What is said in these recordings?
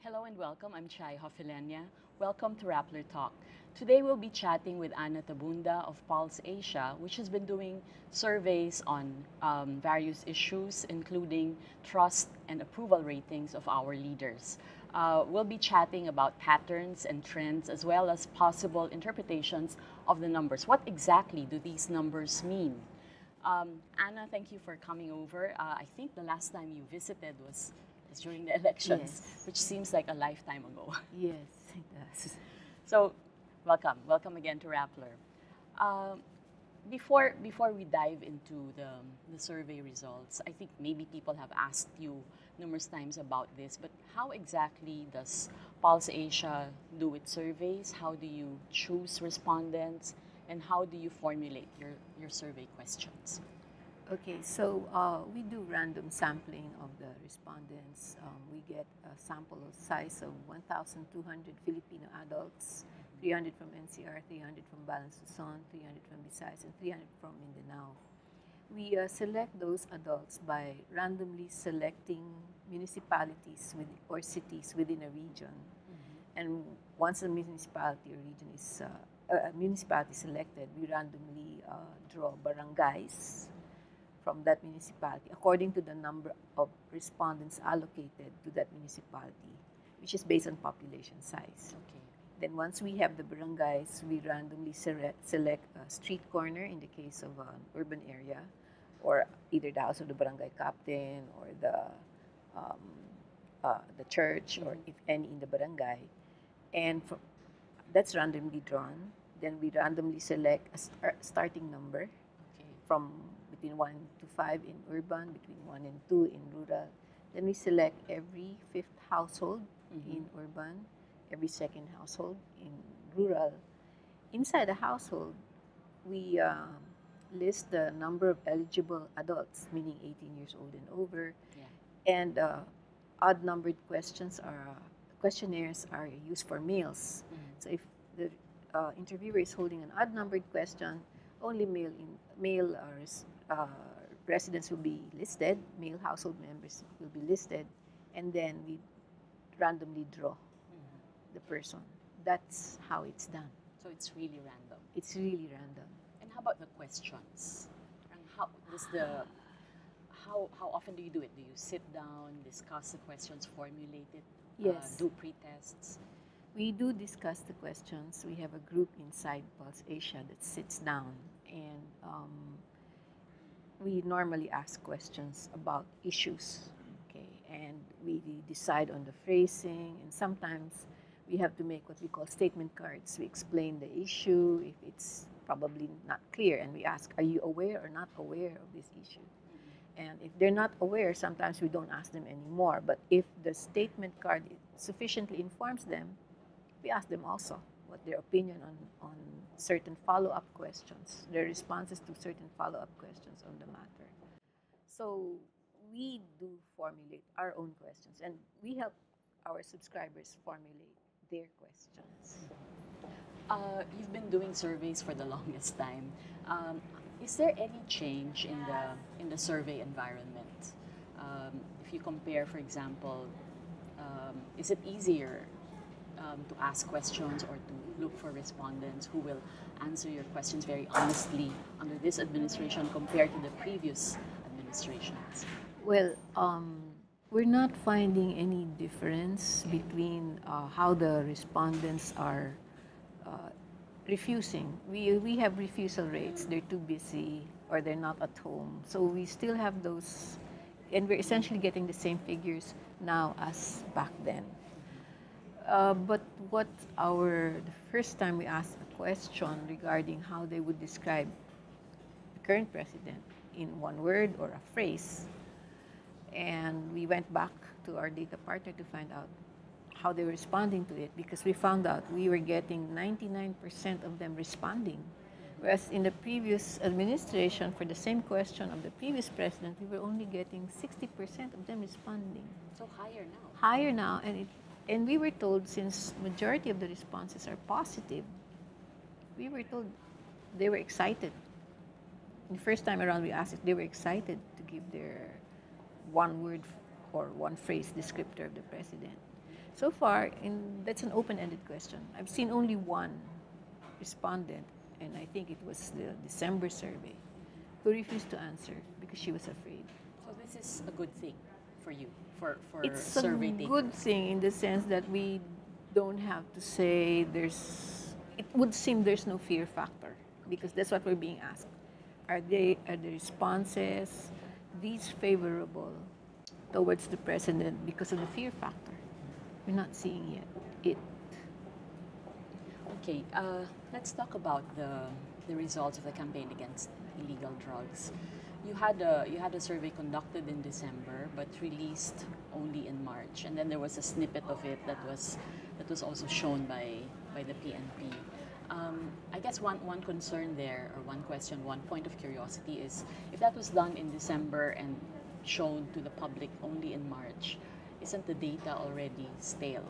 Hello and welcome. I'm Chai Hofilenia. Welcome to Rappler Talk. Today we'll be chatting with Anna Tabunda of Pulse Asia, which has been doing surveys on various issues, including trust and approval ratings of our leaders. We'll be chatting about patterns and trends, as well as possible interpretations of the numbers. What exactly do these numbers mean? Anna, thank you for coming over. I think the last time you visited was during the elections, Yes. which seems like a lifetime ago. Yes, it does. So, welcome again to Rappler. Uh, before we dive into the survey results, I think maybe people have asked you numerous times about this, but how exactly does Pulse Asia do its surveys? How do you choose respondents? And how do you formulate your survey questions? Okay, so we do random sampling of the respondents. We get a sample size of 1,200 Filipino adults, 300 from NCR, 300 from Balance Luzon, 300 from Visayas, and 300 from Mindanao. We select those adults by randomly selecting municipalities or cities within a region. And once a municipality or region is selected, we randomly draw barangays from that municipality according to the number of respondents allocated to that municipality, which is based on population size. Okay. Then once we have the barangays, we randomly select a street corner in the case of an urban area, or either the house of the barangay captain or the church, or if any in the barangay. And that's randomly drawn. Then we randomly select a starting number from between 1 to 5 in urban, between 1 and 2 in rural. Then we select every fifth household in urban, every second household in rural. Inside the household, we list the number of eligible adults, meaning 18 years old and over. Yeah. And odd-numbered questionnaires are used for males. So if the interviewer is holding an odd-numbered question, only male residents will be listed, male household members will be listed, and then we randomly draw the person. That's how it's done. So it's really random. It's really random. And how about the questions? And how often do you do it? Do you sit down, discuss the questions, formulate it, Yes. do pre-tests? We do discuss the questions. We have a group inside Pulse Asia that sits down, and we normally ask questions about issues, okay? And we decide on the phrasing, and sometimes we have to make what we call statement cards. We explain the issue if it's probably not clear, and we ask, are you aware or not aware of this issue? And if they're not aware, sometimes we don't ask them anymore. But if the statement card sufficiently informs them, we ask them also what their opinion on certain follow-up questions, their responses to certain follow-up questions on the matter. So we do formulate our own questions, and we help our subscribers formulate their questions. You've been doing surveys for the longest time. Is there any change in the survey environment? If you compare, for example, is it easier to ask questions or to look for respondents who will answer your questions very honestly under this administration compared to the previous administrations? Well, we're not finding any difference between how the respondents are refusing. We have refusal rates. They're too busy or they're not at home. So we still have those, and we're essentially getting the same figures now as back then. But the first time we asked a question regarding how they would describe the current president in one word or a phrase, and we went back to our data partner to find out how they were responding to it, because we found out we were getting 99% of them responding. Whereas in the previous administration, for the same question of the previous president, we were only getting 60% of them responding. So higher now. Higher now, and we were told, since majority of the responses are positive, we were told they were excited. The first time around we asked if they were excited to give their one word or one phrase descriptor of the president. So far, that's an open-ended question. I've seen only one respondent, and I think it was the December survey, who refused to answer because she was afraid. So this is a good thing for you, for It's survey a takers. good thing in the sense that we don't have to say it would seem there's no fear factor, because that's what we're being asked. Are the responses these favorable towards the president because of the fear factor? We're not seeing yet it. Okay, let's talk about the results of the campaign against illegal drugs. You had a survey conducted in December, but released only in March, and then there was a snippet of it that was also shown by the PNP. I guess one concern there, or one question, one point of curiosity is, if that was done in December and shown to the public only in March, isn't the data already stale?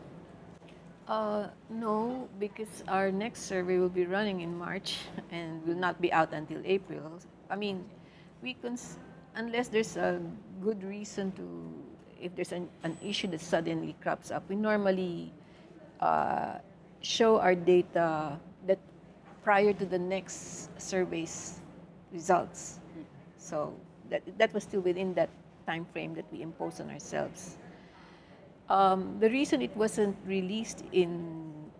No, because our next survey will be running in March and will not be out until April. I mean, unless there's a good reason to, if there's an issue that suddenly crops up, we normally show our data that prior to the next survey's results. So that was still within that time frame that we imposed on ourselves. The reason it wasn't released in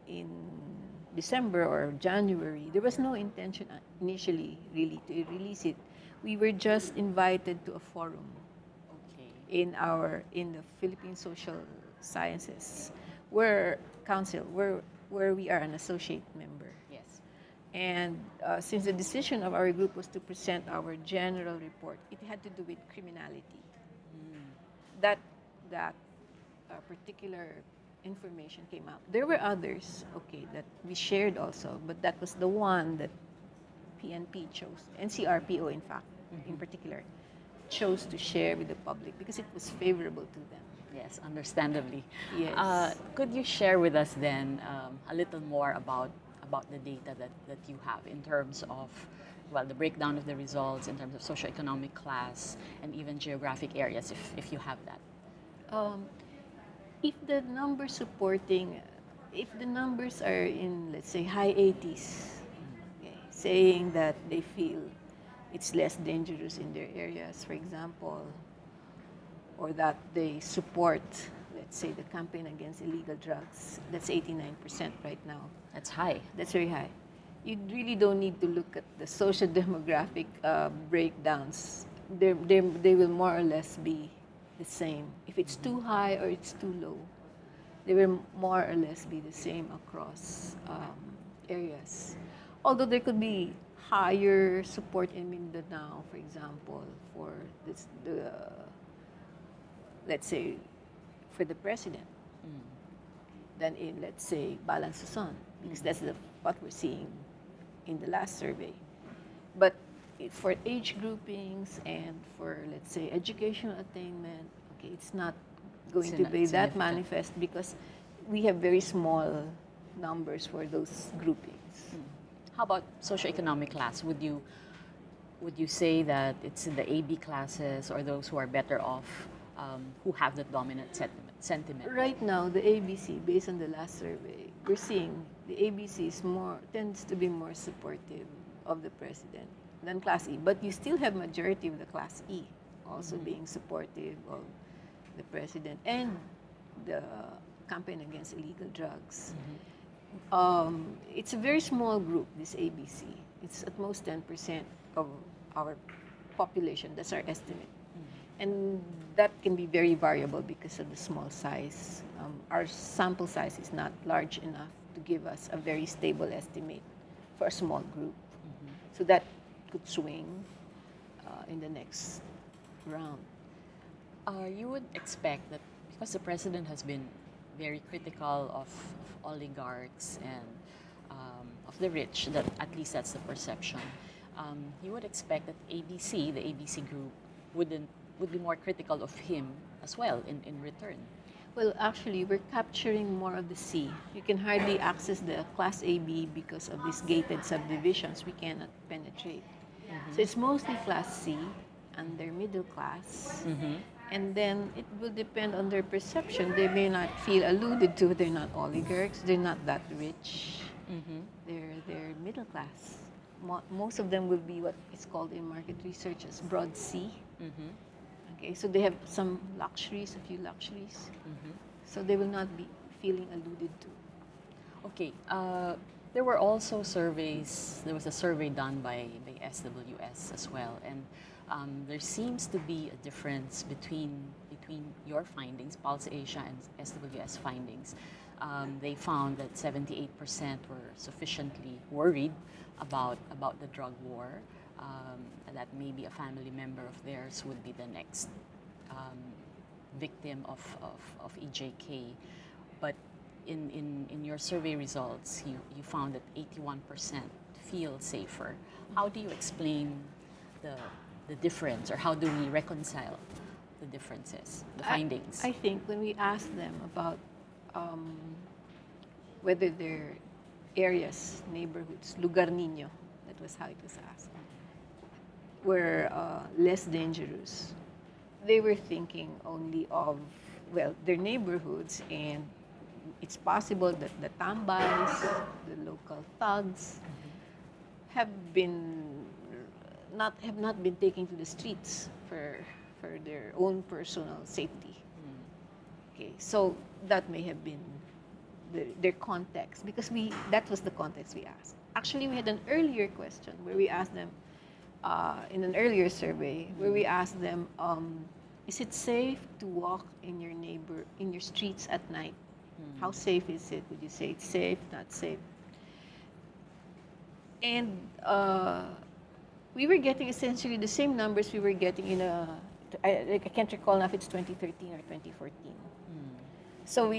December or January, there was no intention initially really to release it. We were just invited to a forum in the Philippine Social Sciences, where we are an associate member. Yes. And since the decision of our group was to present our general report, it had to do with criminality. That particular information came out. There were others, that we shared also, but that was the one that PNP chose, NCRPO in fact, in particular, chose to share with the public because it was favorable to them. Yes, understandably. Yes. Could you share with us then a little more about the data that you have in terms of, well, the breakdown of the results in terms of socioeconomic class and even geographic areas, if you have that? If the numbers are in, let's say, high 80s, saying that they feel it's less dangerous in their areas, for example, or that they support, let's say, the campaign against illegal drugs, that's 89% right now. That's high. That's very high. You really don't need to look at the social demographic breakdowns. They will more or less be the same. If it's too high or it's too low, they will more or less be the same across areas. Although there could be higher support in Mindanao, for example, for let's say, for the president, than in, let's say, Balang-Susun, because that's what we're seeing in the last survey. But for age groupings and for, let's say, educational attainment, it's not going to be that manifest because we have very small numbers for those groupings. How about socioeconomic class? Would you say that it's in the AB classes or those who are better off, who have the dominant sentiment? Right now, the ABC, based on the last survey, we're seeing the ABC tends to be more supportive of the president than Class E. But you still have majority of the Class E also being supportive of the president and the campaign against illegal drugs. It's a very small group, this ABC. It's at most 10% of our population. That's our estimate. And that can be very variable because of the small size. Our sample size is not large enough to give us a very stable estimate for a small group. So that could swing in the next round. You would expect that because the president has been very critical of oligarchs and of the rich, that at least that's the perception, you would expect that the ABC group, would be more critical of him as well in return. Well, actually, we're capturing more of the C. You can hardly access the Class AB because of these gated subdivisions we cannot penetrate. So it's mostly Class C and their middle class And then it will depend on their perception. They may not feel alluded to. They're not oligarchs. They're not that rich. Mm-hmm. They're middle class. Most of them will be what is called in market research as broad C. Mm-hmm. Okay, so they have some luxuries, a few luxuries. Mm-hmm. So they will not be feeling alluded to. Okay. There were also surveys. There was a survey done by SWS as well, and there seems to be a difference between your findings, Pulse Asia, and SWS findings. They found that 78% were sufficiently worried about the drug war, that maybe a family member of theirs would be the next victim of EJK. But in your survey results, you found that 81% feel safer. How do you explain the difference, or how do we reconcile the differences, the findings? I think when we ask them about whether their areas, neighborhoods, lugar niño, that was how it was asked, were less dangerous, they were thinking only of, well, their neighborhoods, and it's possible that the tambays, the local thugs, have not been taken to the streets for their own personal safety. Okay, so that may have been their context, because that was the context we asked. Actually, we had an earlier question where we asked them in an earlier survey where we asked them, is it safe to walk in your streets at night? How safe is it? Would you say it's safe, not safe? And we were getting essentially the same numbers we were getting in I can't recall now if it's 2013 or 2014. So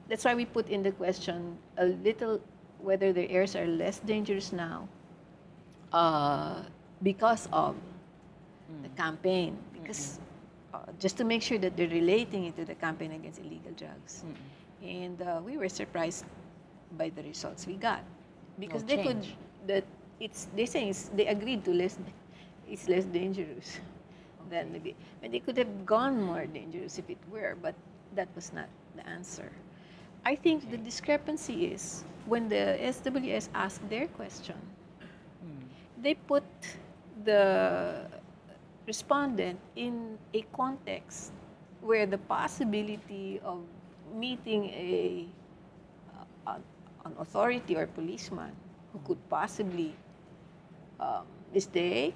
that's why we put in the question a little whether their areas are less dangerous now because of the campaign. Because just to make sure that they're relating it to the campaign against illegal drugs. And we were surprised by the results we got, because they agreed to it's less dangerous than maybe, but they could have gone more dangerous if it were, but that was not the answer. I think the discrepancy is when the SWS asked their question, they put the respondent in a context where the possibility of meeting an authority or policeman who could possibly mistake,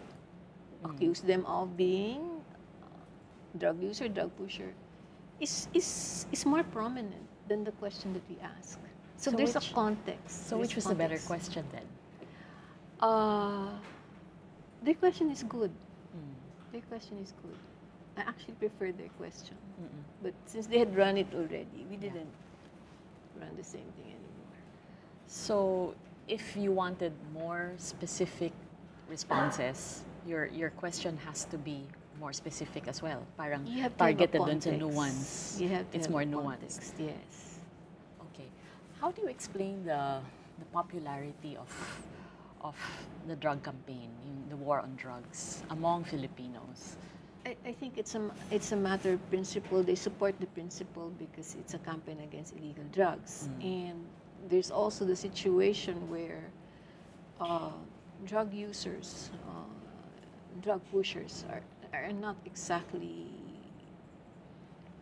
accuse them of being drug user, drug pusher, is more prominent than the question that we ask. So there's a context. So which was the better question then? Their question is good. Their question is good. I actually prefer their question. But since they had run it already, we didn't run the same thing anymore. So if you wanted more specific responses, your question has to be more specific as well. Parang targeted dun sa nuance. It's more nuanced. Yes. Okay. How do you explain the popularity of the drug campaign, the war on drugs among Filipinos? I think it's a matter of principle. They support the principle because it's a campaign against illegal drugs. And there's also the situation where drug users, drug pushers are not exactly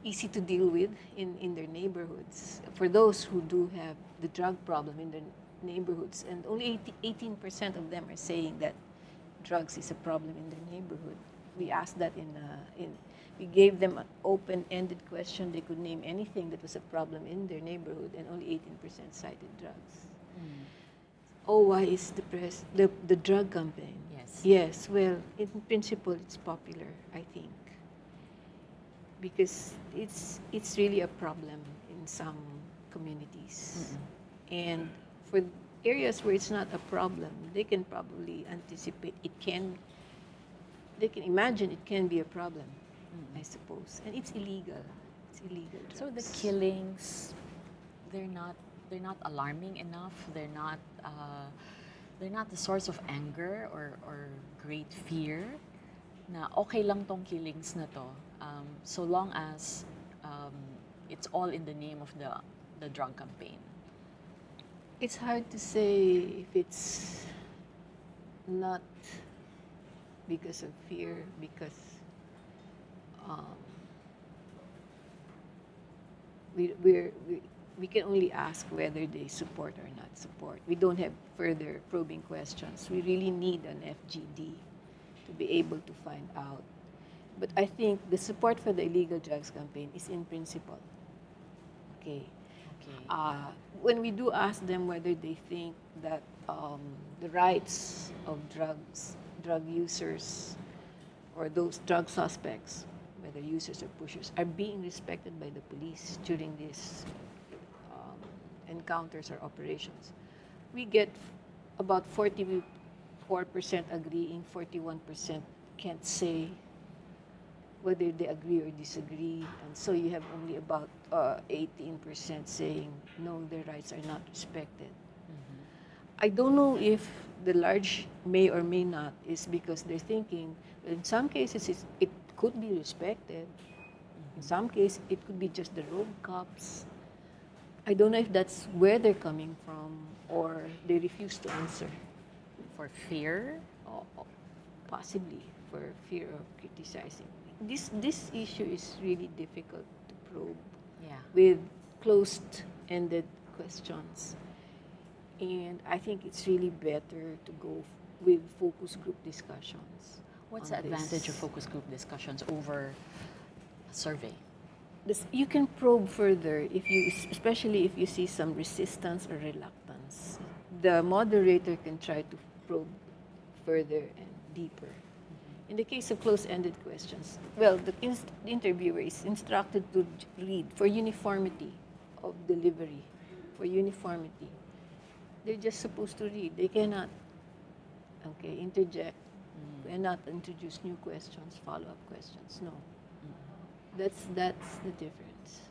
easy to deal with in their neighborhoods. For those who do have the drug problem in their neighborhoods, and only 18% of them are saying that drugs is a problem in their neighborhood. We asked that we gave them an open-ended question. They could name anything that was a problem in their neighborhood, and only 18% cited drugs. Oh, why is the drug campaign? Yes, well, in principle, it's popular, I think, because it's really a problem in some communities. And for areas where it's not a problem, they can probably anticipate they can imagine it can be a problem, I suppose. And it's illegal. It's illegal drugs. So the killings, they're not alarming enough. They're not the source of anger or great fear. na okay lang tong killings na to, so long as it's all in the name of the drug campaign? It's hard to say if it's not because of fear, because um, we can only ask whether they support or not support. We don't have further probing questions. We really need an FGD to be able to find out. But I think the support for the illegal drugs campaign is in principle. Okay. Okay. When we do ask them whether they think that the rights of drug users, or those drug suspects, whether users or pushers, are being respected by the police during these encounters or operations, we get about 44% agreeing, 41% can't say whether they agree or disagree, and so you have only about 18% saying no, their rights are not respected. I don't know if the large may or may not is because they're thinking, well, in some cases it could be respected. In some cases, it could be just the rogue cops. I don't know if that's where they're coming from, or they refuse to answer. For fear? Possibly for fear of criticizing. This issue is really difficult to probe. Yeah. With closed-ended questions. And I think it's really better to go with focus group discussions. What's the advantage of focus group discussions over a survey? You can probe further, especially if you see some resistance or reluctance. The moderator can try to probe further and deeper. In the case of closed-ended questions, well, the interviewer is instructed to read for uniformity of delivery, for uniformity. They're just supposed to read. They cannot, interject. Cannot introduce new questions, follow-up questions. No. That's the difference.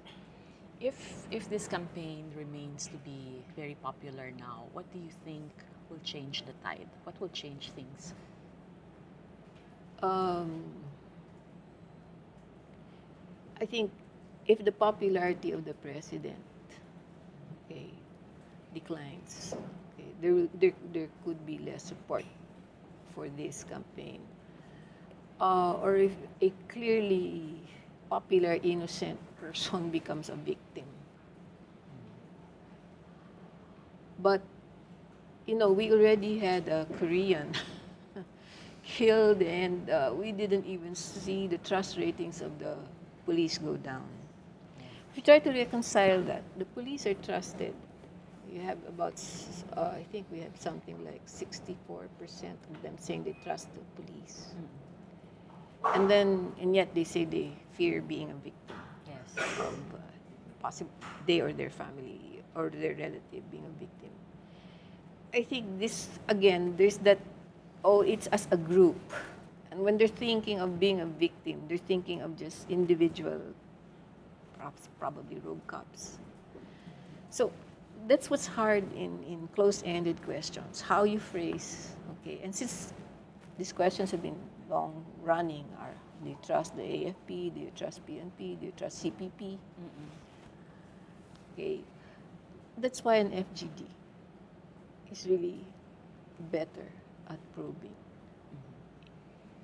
If this campaign remains to be very popular now, what do you think will change the tide? What will change things? I think if the popularity of the president declines, there could be less support for this campaign. Or if a clearly popular, innocent person becomes a victim. But, we already had a Korean killed, and we didn't even see the trust ratings of the police go down. If you try to reconcile that, the police are trusted. You have about, I think we have something like 64% of them saying they trust the police. And yet they say they fear being a victim. Yes. Of possible they or their family or their relative being a victim. I think this, again, there's that, it's as a group. And when they're thinking of being a victim, they're thinking of just individual, perhaps probably rogue cops. So that's what's hard in closed-ended questions, how you phrase, and since these questions have been long running, do you trust the AFP, do you trust PNP, do you trust CPP? That's why an FGD is really better at probing.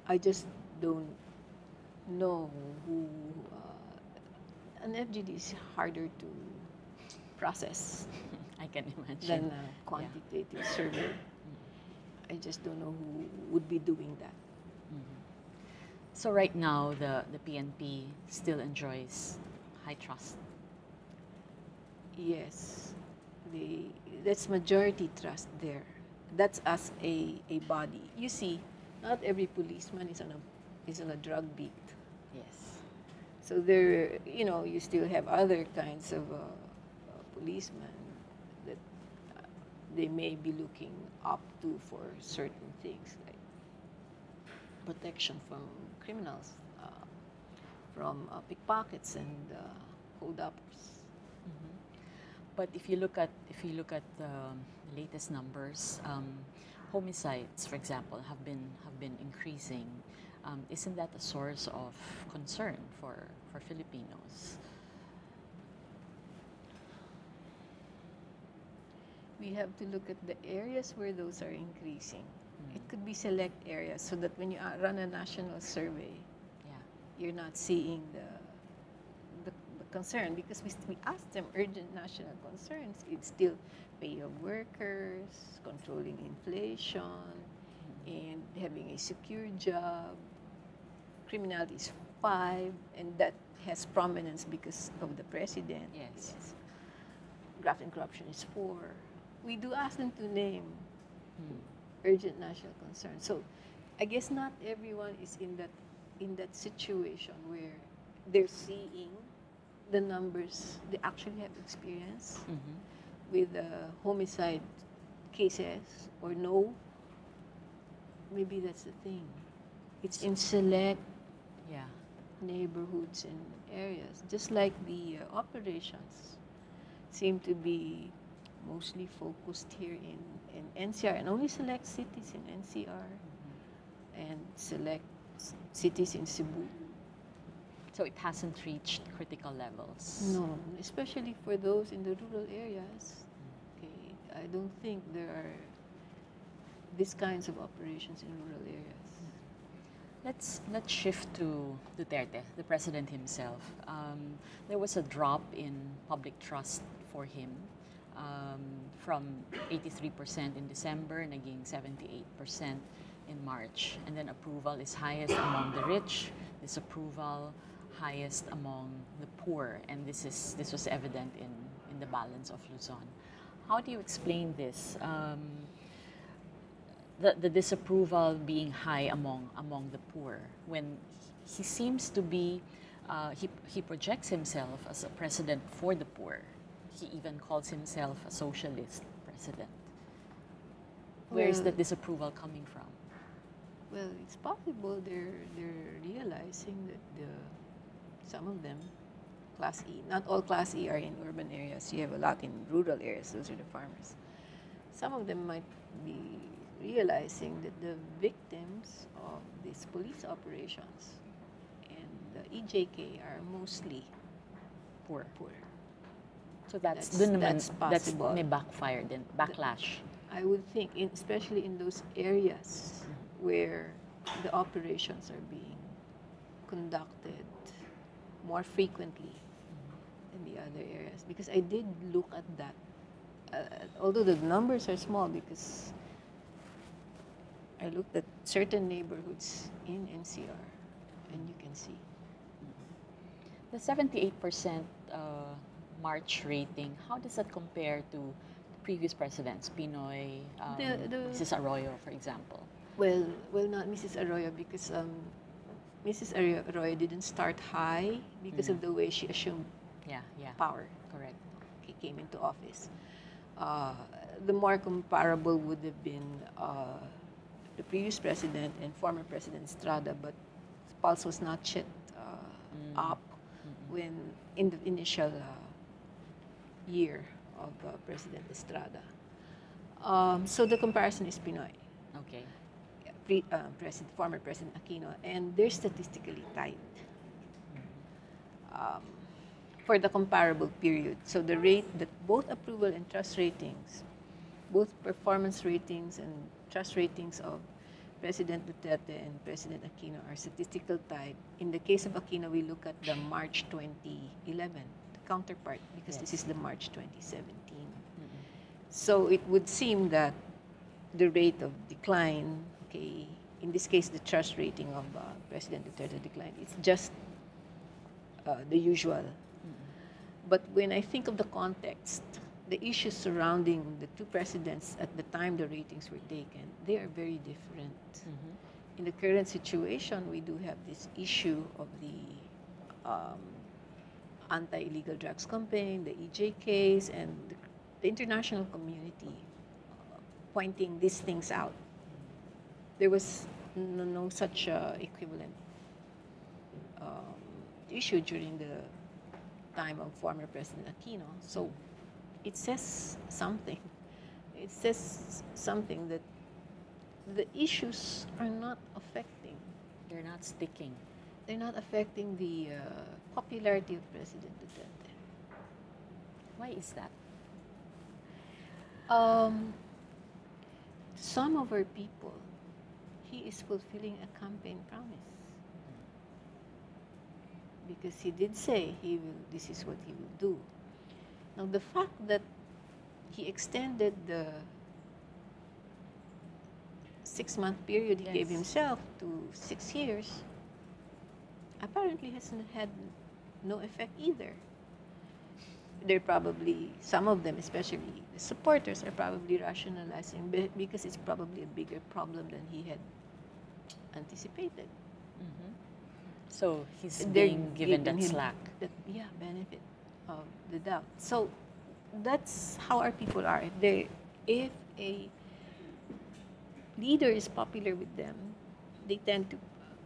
I just don't know who, an FGD is harder to process I can imagine. than a quantitative survey. I just don't know who would be doing that. So right now, the PNP still enjoys high trust. Yes, that's majority trust there. That's as a body. You see, not every policeman is on a drug beat. Yes. So there, you still have other kinds of policemen that they may be looking up to for certain things, like protection from criminals, from pickpockets and hold-uppers. But if you look at the latest numbers, homicides, for example, have been increasing. isn't that a source of concern for Filipinos? We have to look at the areas where those are increasing. It could be select areas so that when you run a national survey, you're not seeing the concern, because we asked them urgent national concerns. It's still pay of workers, controlling inflation, and having a secure job. Criminality is 5, and that has prominence because of the president. Yes. Graft and corruption is 4. We do ask them to name urgent national concerns. So I guess not everyone is in that situation where they're seeing the numbers they actually have experience with homicide cases or no. Maybe that's the thing. It's in select neighborhoods and areas, just like the operations seem to be mostly focused here in NCR, and only select cities in NCR and select cities in Cebu. So it hasn't reached critical levels? No, especially for those in the rural areas. Okay, I don't think there are these kinds of operations in rural areas. Let's shift to Duterte, the president himself. There was a drop in public trust for him from 83% in December, naging 78% in March. And then approval is highest among the rich, disapproval highest among the poor. And this was evident in the balance of Luzon. How do you explain this? The disapproval being high among the poor, when he seems to be, he projects himself as a president for the poor. He even calls himself a socialist president. Where is the disapproval coming from? Well, it's possible they're realizing that some of them, Class E, not all Class E are in urban areas. You have a lot in rural areas. Those are the farmers. Some of them might be realizing that the victims of these police operations and the EJK are mostly poor. So that's possible. May backfire then, backlash. I would think, especially in those areas where the operations are being conducted more frequently than the other areas. Because I did look at that, although the numbers are small, because I looked at certain neighborhoods in NCR, and you can see. The 78% March rating, how does that compare to previous presidents, Pinoy, Mrs. Arroyo, for example? Well, not Mrs. Arroyo, because Mrs. Arroyo didn't start high because of the way she assumed power. Correct. He came into office. The more comparable would have been the previous president and former President Estrada, but pulse was not yet up when in the initial year of President Estrada. So the comparison is Pinoy. Okay. Former President Aquino, and they're statistically tied for the comparable period. So the rate that both approval and trust ratings, both performance ratings and trust ratings of President Duterte and President Aquino are statistical tied. In the case of Aquino, we look at the March 2011, the counterpart, because this is the March 2017. So it would seem that the rate of decline, okay, in this case, the trust rating of President Duterte declined. It's just the usual. But when I think of the context, the issues surrounding the two presidents at the time the ratings were taken, they are very different. In the current situation, we do have this issue of the anti-illegal drugs campaign, the EJKs, and the international community pointing these things out. There was no such equivalent issue during the time of former President Aquino. So it says something. It says something that the issues are not affecting They're not sticking. They're not affecting the popularity of President Duterte. Why is that? Some of our people, he is fulfilling a campaign promise. Because he did say this is what he will do. Now the fact that he extended the 6-month period he gave Yes. himself to 6 years, apparently hasn't had no effect either. They're probably, some of them, especially the supporters, are probably rationalizing because it's probably a bigger problem than he had anticipated. So he's They're being given that him slack. benefit of the doubt. So that's how our people are. If a leader is popular with them, they tend to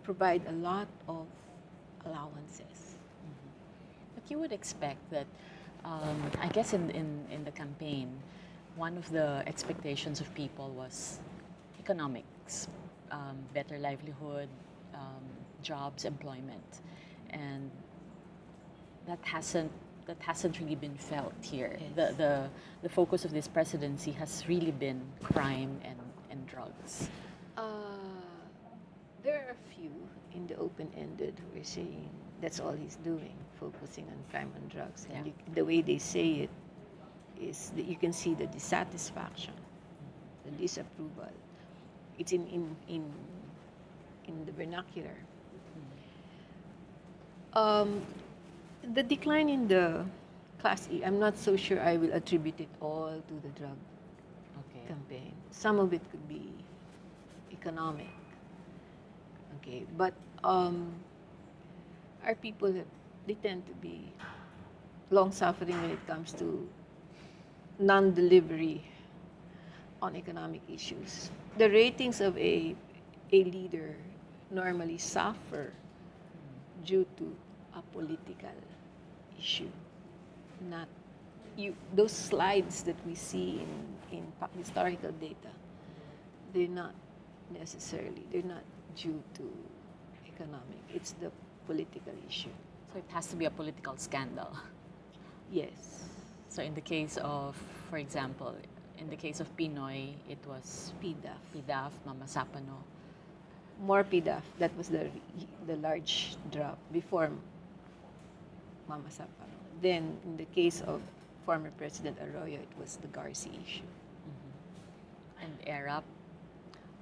provide a lot of allowances. But you would expect that, I guess in the campaign, one of the expectations of people was economics, better livelihood, jobs, employment, and that hasn't really been felt here. Yes. The focus of this presidency has really been crime and drugs. There are a few in the open-ended who are saying that's all he's doing, focusing on crime and drugs. And Yeah. the way they say it is that you can see the dissatisfaction, the disapproval. It's in the vernacular. The decline in the Class E, I'm not so sure I will attribute it all to the drug Okay. campaign. Some of it could be economic. Okay, but our people, they tend to be long-suffering when it comes to non-delivery on economic issues. The ratings of a leader normally suffer due to a political issue, not those slides that we see in historical data. They're not due to economic. It's the political issue. So it has to be a political scandal. Yes. So in the case of, for example, in the case of Pinoy, it was PDAF, Mama Sapano. More PDAF. That was the large drop before Mama Sapano. Then, in the case of former President Arroyo, it was the Garci issue. And ERAP.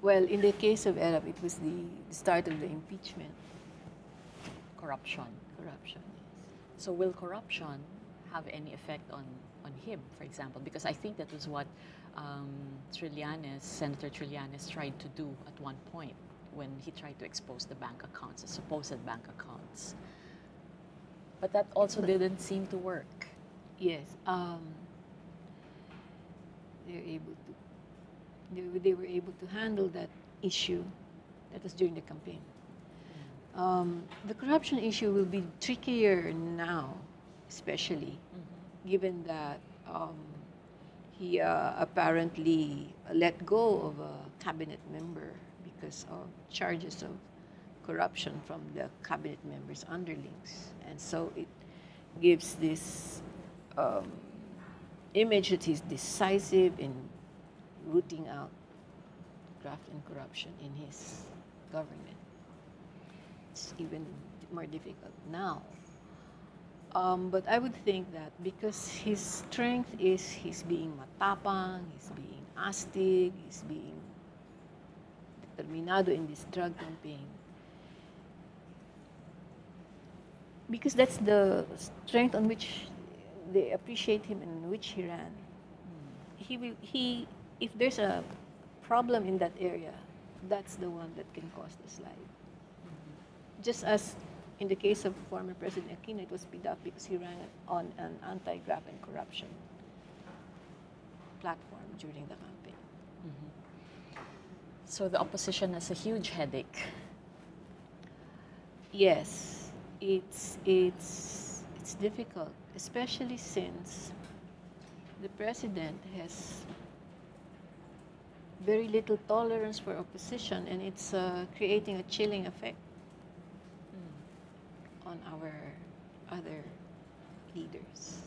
Well, in the case of ERAP, it was the start of the impeachment. Corruption. Corruption, yes. So will corruption have any effect on him, for example? Because I think that was what Senator Trillanes tried to do at one point when he tried to expose the bank accounts, the supposed bank accounts. But that also didn't seem to work. Yes. They were able to handle that issue. That was during the campaign. The corruption issue will be trickier now, especially given that he apparently let go of a cabinet member because of charges of corruption from the cabinet members' underlings. And so it gives this image that he's decisive in rooting out graft and corruption in his government. It's even more difficult now. But I would think that because his strength is he's being matapang, he's being astig, he's being determinado in this drug campaign. Because that's the strength on which they appreciate him and in which he ran. If there's a problem in that area, that's the one that can cause the slide. Just as in the case of former President Aquino, it was PDAF because he ran on an anti-graft and corruption platform during the campaign. So the opposition has a huge headache. Yes, it's difficult, especially since the president has very little tolerance for opposition, and it's creating a chilling effect on our other leaders.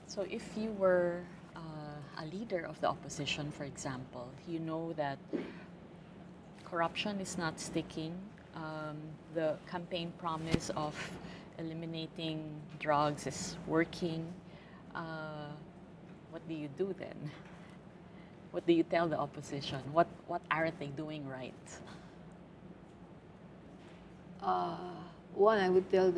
So if you were a leader of the opposition, for example, you know that corruption is not sticking. The campaign promise of eliminating drugs is working. What do you do then? What do you tell the opposition? What aren't they doing right? One, I would tell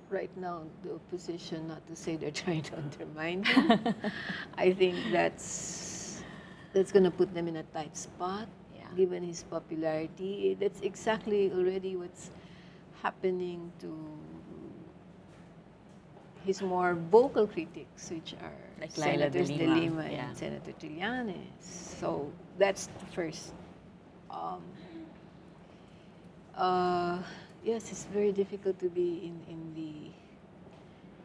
right now the opposition not to say they're trying to undermine him. I think that's going to put them in a tight spot. Given his popularity, that's exactly already what's happening to his more vocal critics, which are like Senators De Lima yeah. and Senator Trillanes. So that's the first. Yes, it's very difficult to be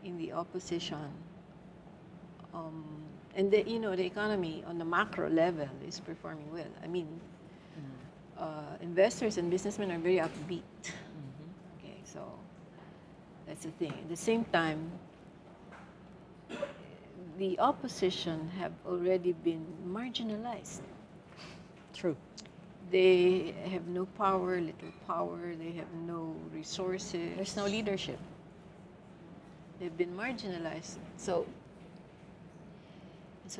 in the opposition. And the economy on the macro level is performing well. I mean, investors and businessmen are very upbeat. Okay, so that's the thing. At the same time, the opposition have already been marginalized. True. They have no power, little power. They have no resources. There's no leadership. They've been marginalized. So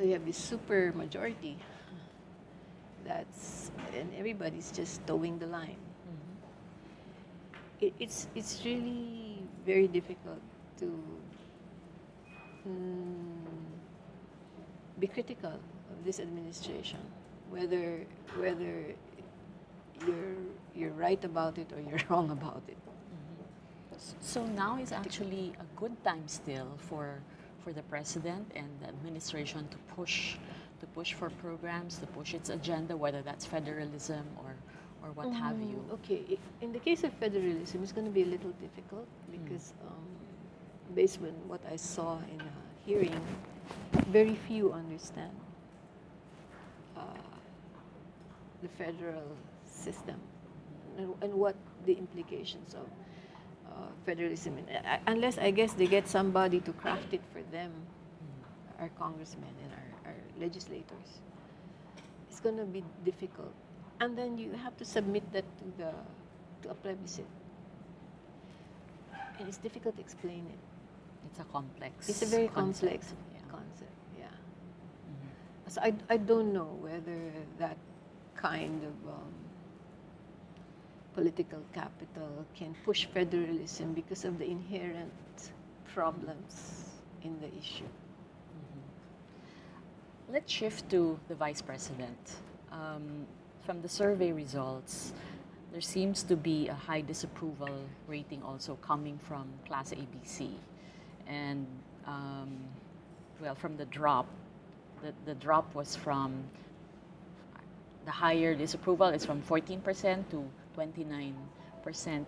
you have this super majority. And everybody's just towing the line. It's really very difficult to be critical of this administration, whether you're right about it or you're wrong about it. So now is actually a good time still for the president and the administration to push for programs, to push its agenda, whether that's federalism or what have you. Okay, in the case of federalism, it's going to be a little difficult because based on what I saw in a hearing, very few understand the federal system and what the implications of federalism, unless I guess they get somebody to craft it for them, our congressmen and our legislators. It's going to be difficult, and then you have to submit that to a plebiscite, and it's difficult to explain it. It's a complex. It's a very complex concept. Yeah. So I don't know whether that kind of political capital can push federalism because of the inherent problems in the issue. Let's shift to the vice president. From the survey results, there seems to be a high disapproval rating also coming from Class ABC. And, from the drop, the drop was from, the higher disapproval is from 14% to 29%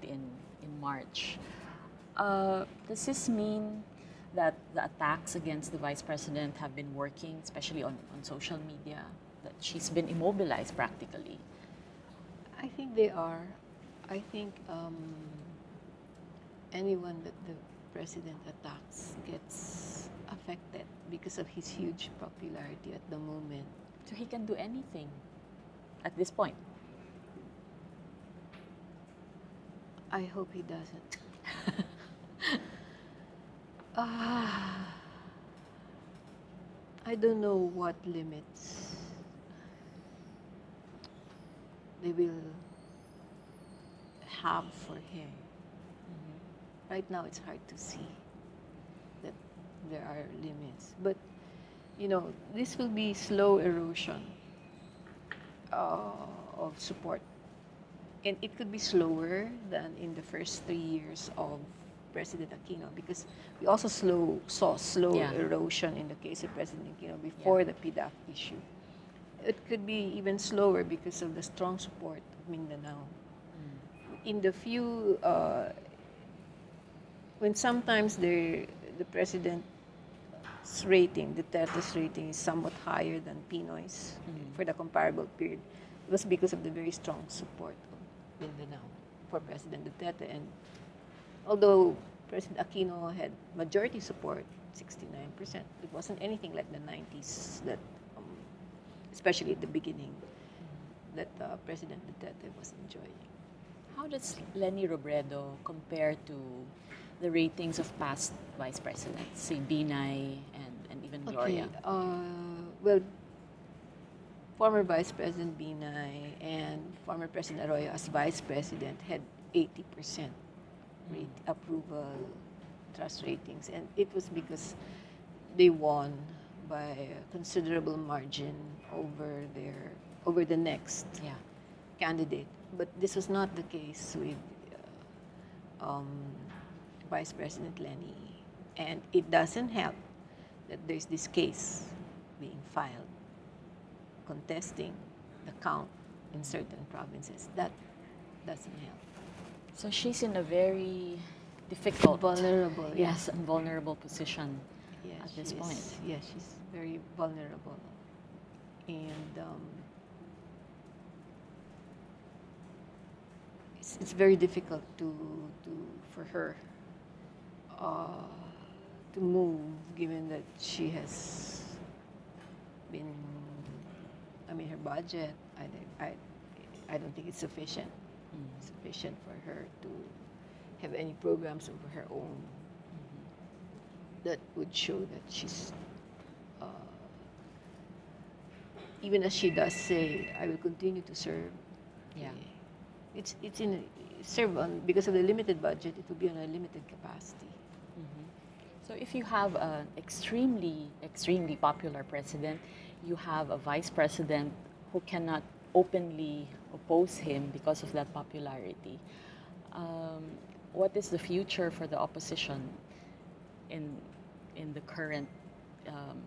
in March. Does this mean that the attacks against the vice president have been working, especially on social media, that she's been immobilized practically? I think they are. I think anyone that the president attacks gets affected because of his huge popularity at the moment. So he can do anything at this point? I hope he doesn't. I don't know what limits they will have for him. Right now, it's hard to see that there are limits. But, this will be slow erosion of support. And it could be slower than in the first 3 years of President Aquino, because we also saw slow erosion in the case of President Aquino before the PDAF issue. It could be even slower because of the strong support of Mindanao. In the few, when sometimes the president's rating, Duterte's rating, is somewhat higher than Pinoy's for the comparable period, it was because of the very strong support of Mindanao for President Duterte. And although President Aquino had majority support, 69%, it wasn't anything like the 90s that, especially at the beginning, that President Duterte was enjoying. How does Leni Robredo compare to the ratings of past vice presidents, say Binay and even Gloria? Well, former Vice President Binay and former President Arroyo as Vice President had 80% approval, trust ratings, and it was because they won by a considerable margin over the next candidate. But this was not the case with Vice President Leni, and it doesn't help that there's this case being filed contesting the count in certain provinces. That doesn't help. So she's in a very difficult, vulnerable, yes, and vulnerable position at this point. Yes, she's very vulnerable, and it's very difficult for her to move, given that she has been. I mean, her budget. I don't think it's sufficient. Sufficient for her to have any programs of her own that would show that she's. Even as she does say, I will continue to serve. Yeah. It's in serve on because of the limited budget. It will be on a limited capacity. So if you have an extremely popular president, you have a vice president who cannot openly oppose him because of that popularity. What is the future for the opposition in the current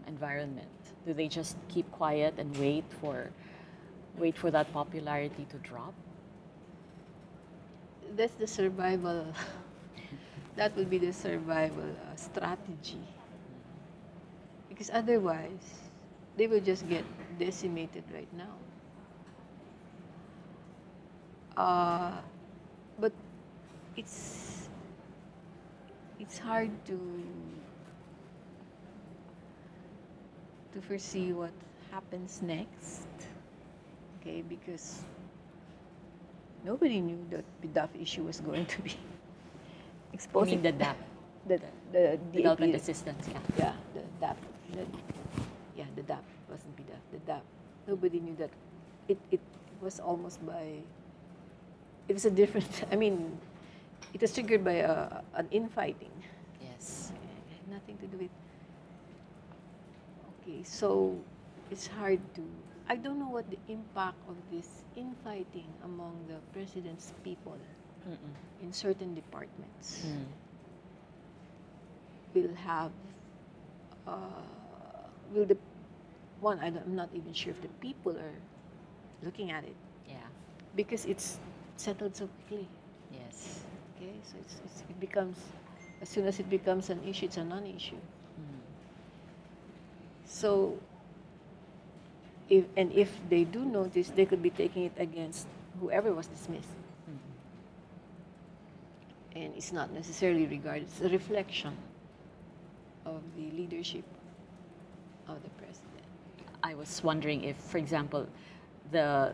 environment? Do they just keep quiet and wait for that popularity to drop? That's the survival. That would be the survival strategy. Because otherwise, they will just get decimated right now. But it's hard to foresee what happens next. Okay, because nobody knew that the DAP issue was going to be exposed. I mean the DAP, the development assistance. Yeah, the DAP. The DAP wasn't PDAP. The DAP. Nobody knew that. It was almost by. It was a different. I mean, it was triggered by an infighting. Yes. It had nothing to do with. Okay, so it's hard to. I don't know what the impact of this infighting among the president's people in certain departments will have. Will the one? I'm not even sure if the people are looking at it. Yeah. Because it's settled so quickly. Yes. Okay, so it becomes, as soon as it becomes an issue, it's a non-issue. So, if they do notice, they could be taking it against whoever was dismissed. And it's not necessarily regarded, it's a reflection of the leadership of the president. I was wondering if, for example, the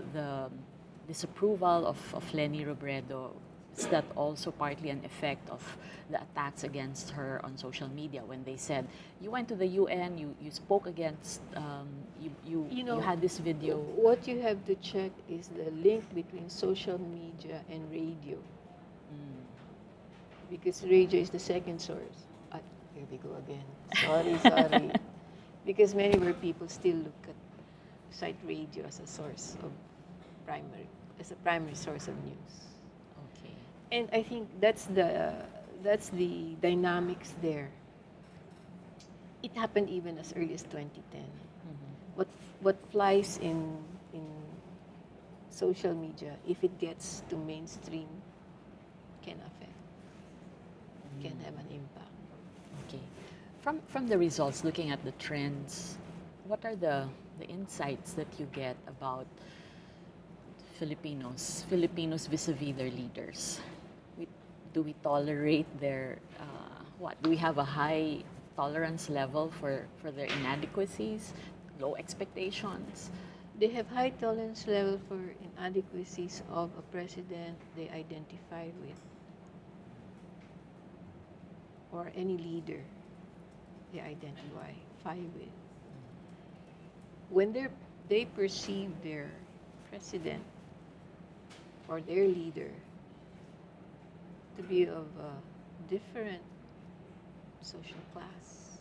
disapproval of Leni Robredo, is that also partly an effect of the attacks against her on social media when they said, you went to the UN, you spoke against, you had this video. What you have to check is the link between social media and radio. Because radio is the second source. Here we go again. Sorry. Because many where people still look at cite radio as a source of primary source of news. Okay. And I think that's the dynamics there. It happened even as early as 2010. What flies in social media, if it gets to mainstream, can affect, can have an impact. Okay. From the results, looking at the trends, what are the insights that you get about Filipinos vis-a-vis their leaders? do we tolerate their, what? Do we have a high tolerance level for their inadequacies, low expectations? They have high tolerance level for inadequacies of a president they identify with, or any leader they identify with. When they perceive their president or their leader to be of a different social class,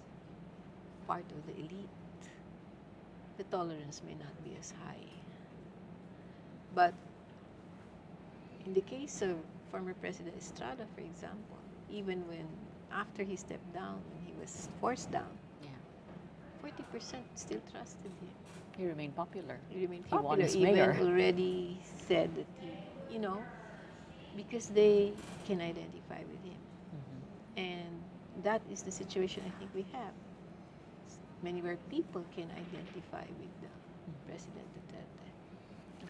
part of the elite, the tolerance may not be as high. But in the case of former President Estrada, for example, even when after he stepped down, when he was forced down, 40% still trusted him. He remained popular. He remained He won popular. as Even mayor. already said that he, because they can identify with him. And that is the situation I think we have. Many where people can identify with the President Duterte.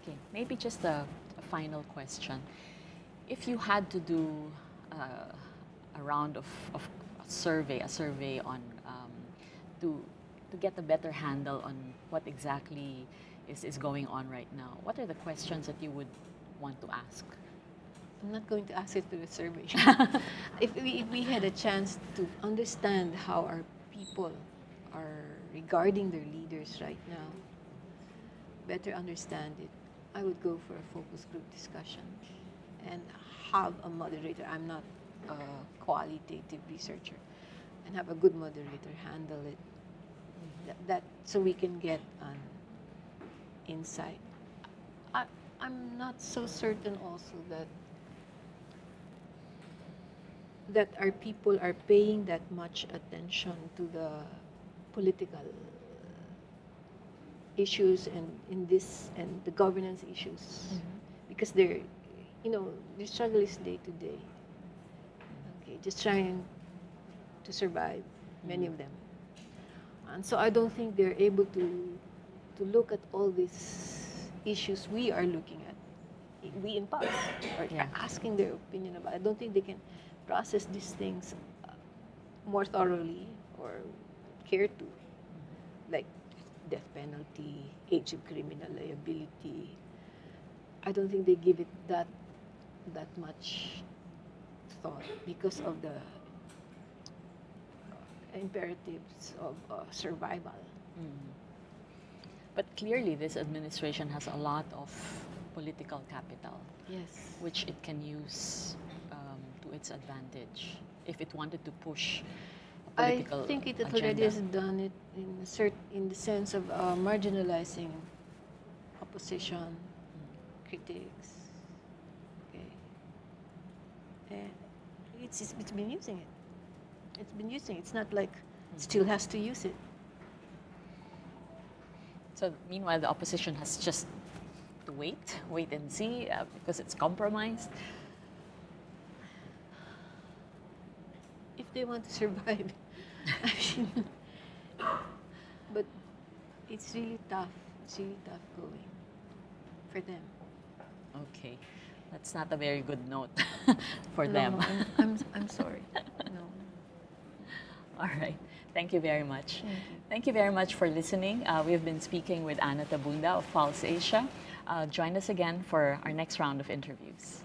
Okay, maybe just a final question. If you had to do a round of a survey on to get a better handle on what exactly is going on right now, what are the questions that you would want to ask? I'm not going to ask it through a survey. If we had a chance to understand how our people are regarding their leaders right now, better understand it, I would go for a focus group discussion and have a moderator. I'm not a qualitative researcher, and have a good moderator handle it. That so we can get an insight. I'm not so certain also that our people are paying that much attention to the political issues and the governance issues, because their struggle is day to day. Okay, just trying to survive, many of them. And so I don't think they're able to look at all these issues we are looking at. We in Pulse are asking their opinion about it. I don't think they can process these things more thoroughly or care to, like death penalty, age of criminal liability. I don't think they give it that much thought because of the imperatives of survival. But clearly this administration has a lot of political capital, Yes. which it can use to its advantage if it wanted to push a political I think it agenda. already has done it in the sense of marginalizing opposition, critics. Okay, and it's been using it. It's been using it. It's not like it still has to use it. So meanwhile, the opposition has just to wait and see because it's compromised. If they want to survive. I mean, but it's really tough. It's really tough going for them. Okay, that's not a very good note for No, them. I'm sorry. No. All right. Thank you very much. Thank you. Thank you very much for listening. We've been speaking with Anna Tabunda of Pulse Asia. Join us again for our next round of interviews.